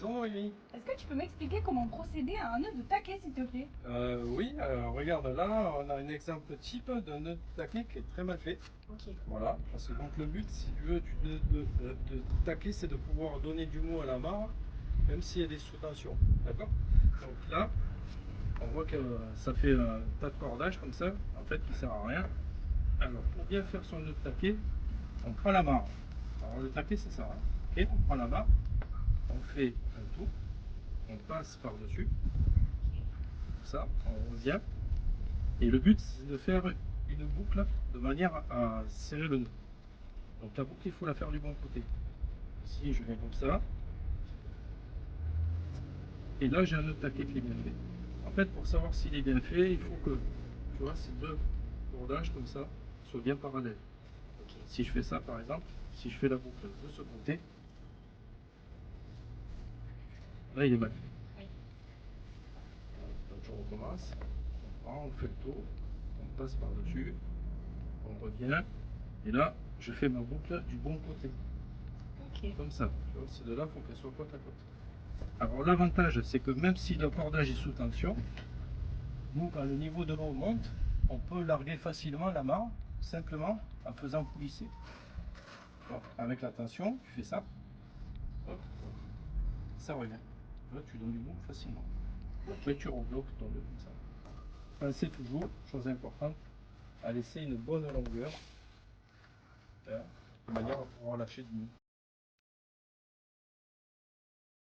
Bonjour Noémie. Est-ce que tu peux m'expliquer comment procéder à un nœud de taquet, s'il te plaît? Oui, regarde là, on a un exemple type d'un nœud de taquet qui est très mal fait. Ok. Voilà, parce que donc le but, si tu veux, du nœud de taquet, c'est de pouvoir donner du mou à la mare, même s'il y a des sous-tensions. D'accord? Donc là, on voit que ça fait un tas de cordage comme ça, en fait, qui sert à rien. Alors, pour bien faire son nœud de taquet, on prend la mare. Alors, le taquet, c'est ça. Hein. Et on prend la mare, on fait un tour, on passe par-dessus. Ça, on revient. Et le but, c'est de faire une boucle de manière à serrer le nœud. Donc la boucle, il faut la faire du bon côté. Ici, je viens comme ça. Et là, j'ai un nœud de taquet qui est bien fait. En fait, pour savoir s'il est bien fait, il faut que, tu vois, ces deux cordages comme ça soient bien parallèles. Si je fais ça, par exemple, si je fais la boucle de ce côté, là, il est mal fait. Oui. Donc je recommence. On prend, on fait le tour, on passe par-dessus, on revient. Et là, je fais ma boucle du bon côté. Ok. Comme ça. Tu vois, ces deux-là, il faut qu'elles soient côte à côte. Alors l'avantage, c'est que même si le cordage est sous tension, nous, quand le niveau de l'eau monte, on peut larguer facilement la mare, simplement en faisant coulisser. Donc, avec la tension, tu fais ça, hop, ça revient. Là, tu donnes du mou facilement. Après, tu rebloques ton nœud comme ça. Pensez toujours, chose importante, à laisser une bonne longueur, de manière à pouvoir lâcher du mou.